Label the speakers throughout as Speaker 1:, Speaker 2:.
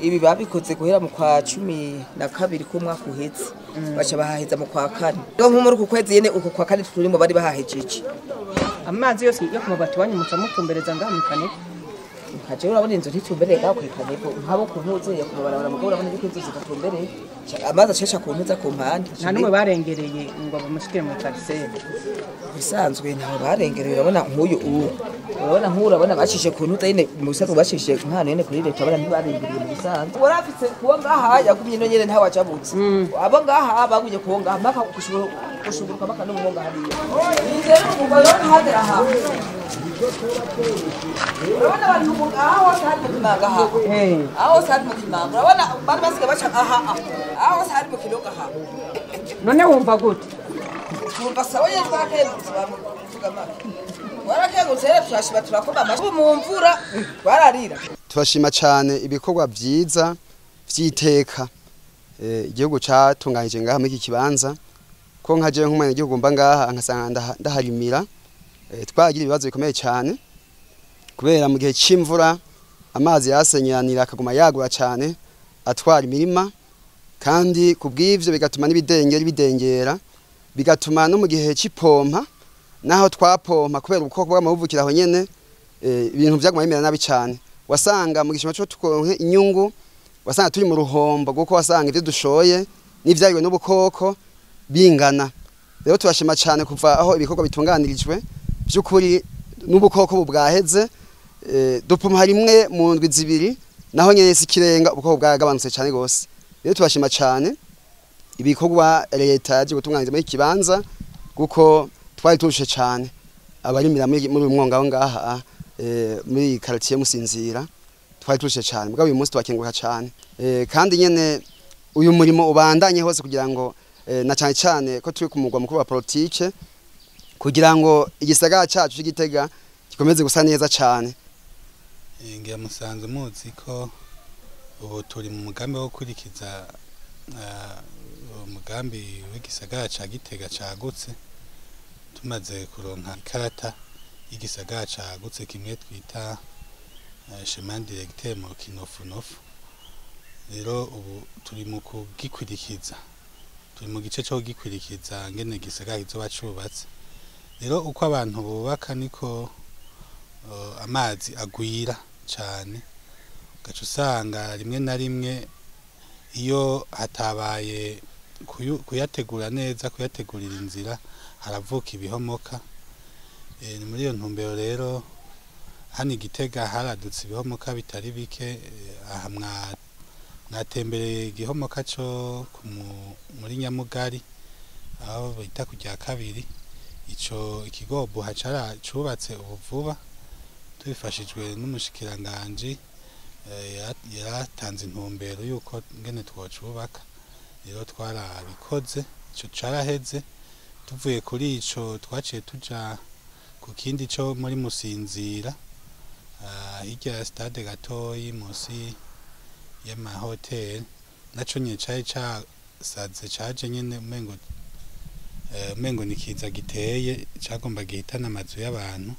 Speaker 1: ibi babikoze guhera mu kwa 12 k'umwaka uhetse baca bahaheza mu kwa 4 rero nko muri uku kwezi yene uku kwa 4 turimo bari bahahejeje
Speaker 2: amazi yose yo kumubati wanyu muca mutumbereza ngaha mukaneko
Speaker 1: nkaje urabona inzu ntitumbereye ngaho kwikaneko nkabo kuntuze kubarabara mugabo urabona yuko inzu zitatumbereye amazi ashesha kuntuza ku mpande
Speaker 2: nta numwe barengereye ngo bamushikire mu karisere
Speaker 1: bisanzwe ntaho barengereye urabona nk'uyu urabona nk'urabona bashije kuntuza yene mu bisanzwe bashije nkano yene kuri leta urabona ntibarengereye mu bisanzwe warafitse kuwo ngaha yagumye no nyene ntawe acabutse abo ngaha bagumye kuwo ngaha maka kushuguruka maka no mwonga hariya nizero umugabo hagera aha urabona abantu aho sari mu kimanga aha aho sari mu kimanga urabona bari basiga baca aha aho sari mu kiloga aha
Speaker 2: none wumva gute
Speaker 1: wumva sawa yeye twakengutse bamuvuga maka warakengutse rero turashiba turakoma amashi mu mvura bararira
Speaker 3: turashima cyane ibikorwa byiza vy'iteka igihugu catunganyije ngaha muri iki kibanza ko nkaje nk'umwana igihugu mba ngaha nkasanga ndaharimira twagira ibibazo bikomeye cyane kubera mu gihe c'imvura amazi yasenyanira akaguma yagura cyane atwara imirima kandi kubw'ivyo bigatuma bidengera bigatuma no mu gihe c'ipompa naho twapompa kubera ubukoko bw'amavukira aho nyene ibintu byaguma bimera nabi cyane wasanga mu gishima cyo tukonke inyungu wasanga turi mu ruhombo kuko wasanga ivyo dushoye n'ivyariwe n'ubukoko bingana rero turashima cyane kuva aho ibikorwa bitunganirijwe by'ukuri n'ubukoko bwaheze dupoma rimwe mu ndwi zibiri naho nyene sikirenga ubukoko bwagabanutse cyane gose rero turashima cyane ibikorwa leta yaje gutunganiriza muri kibanza kuko twari turushe cyane abarimira muri umwonga aho ngaha muri quartier Musinzira twari turushe cyane mugabo uyu munsi twakenguruka cyane kandi nyene uyu murimo ubandanye hose kugira ngo na cyane cyane ko turi ku mugwa mukuru wa politike kugira ngo igisagara cyacu cy'Igitega gikomeze gusa neza cyane
Speaker 4: ngiye musanze muzi ko ubu turi mu mugambi wo kurikiza umugambi w'igisagara ca Gitega cagutse tumaze kuronka ikarata y'igisagara cagutse kimwe twita chemin directeur mu kinofunofu rero ubu turi mu kugikurikiza turi mu gice cyo gikurikiza ngene gisagara kizoba cubatse rero uko abantu bubaka niko amazi agwira cyane gacu usanga rimwe na rimwe iyo hatabaye kuyategura neza kuyategurira inzira haravuka ibihomoka ni muri iyo ntumbero rero hano Igitega haradutse ibihomoka bitari bike aha mwatembereye igihomoka cyo muri Nyamugari aho bita kujya kabiri ico ikigobo hacara cubatse ubu vuba tubifashijwe n'umushikiranganje yaratanze intumbero yuko ngene twocubaka rero twarabikoze ico caraheze tuvuye kuri ico twaciye tuja ku kindi cyo muri Musinzira hirya ya stade gatoyi musi y'amahoteli naco nye cari casaze caje nyene umengo nikiza giteye cagomba gihitana amazu y'abantu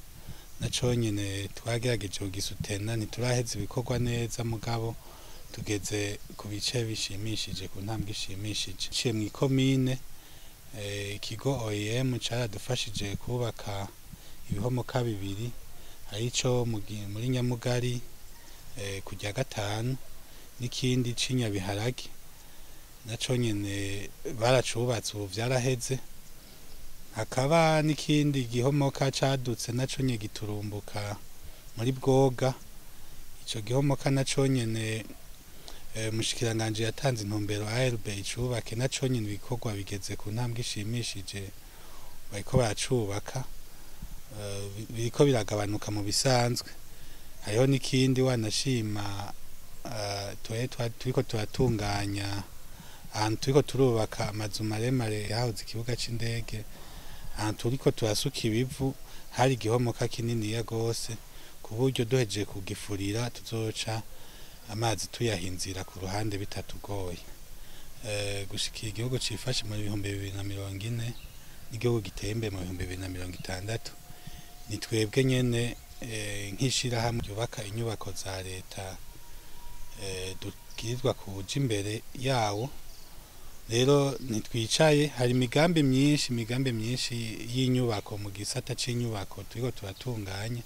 Speaker 4: naco nyene twagerageje kugisutena ntituraheza ibikorwa neza mugabo tugeze ku bice bishimishije ku ntambwe ishimishije ciye mu ikomine ikigo OEM caradufashije kubaka ibihomoka bibiri arico muri Nyamugari kujya gatanu n'ikindi c'Inyabiharage naco nyene baracubatse ubu vyaraheze hakaba n'ikindi gihomoka cadutse naco nye giturumbuka muri Bwoga ico gihomoka naco nyene mushikiranganje yatanze intumbero ARB icubake naco nyene ibikorwa bigeze ku ntambwe ishimishije bariko baracubaka biriko biragabanuka mu bisanzwe hariho n'ikindi wanashima turiko turatunganya ahantu turiko turubaka amazu maremare yahoze ikibuga c'indege ahantu turiko turasuka ibivu hari igihomoka kinini gose ku buryo duhejeje kugifurira tuzoca amazi tuyahinzira ku ruhande bitatugoye gushikira igihugu cifashe mu 2040 n'igihugu giteye imbere mu 2060 ni twebwe nyene nkishira hamwe yubaka inyubako za leta ubwirizwa kuja imbere yawo rero ntitwicaye hari imigambi myinshi y'inyubako mu gisata c'inyubako turiko turatunganya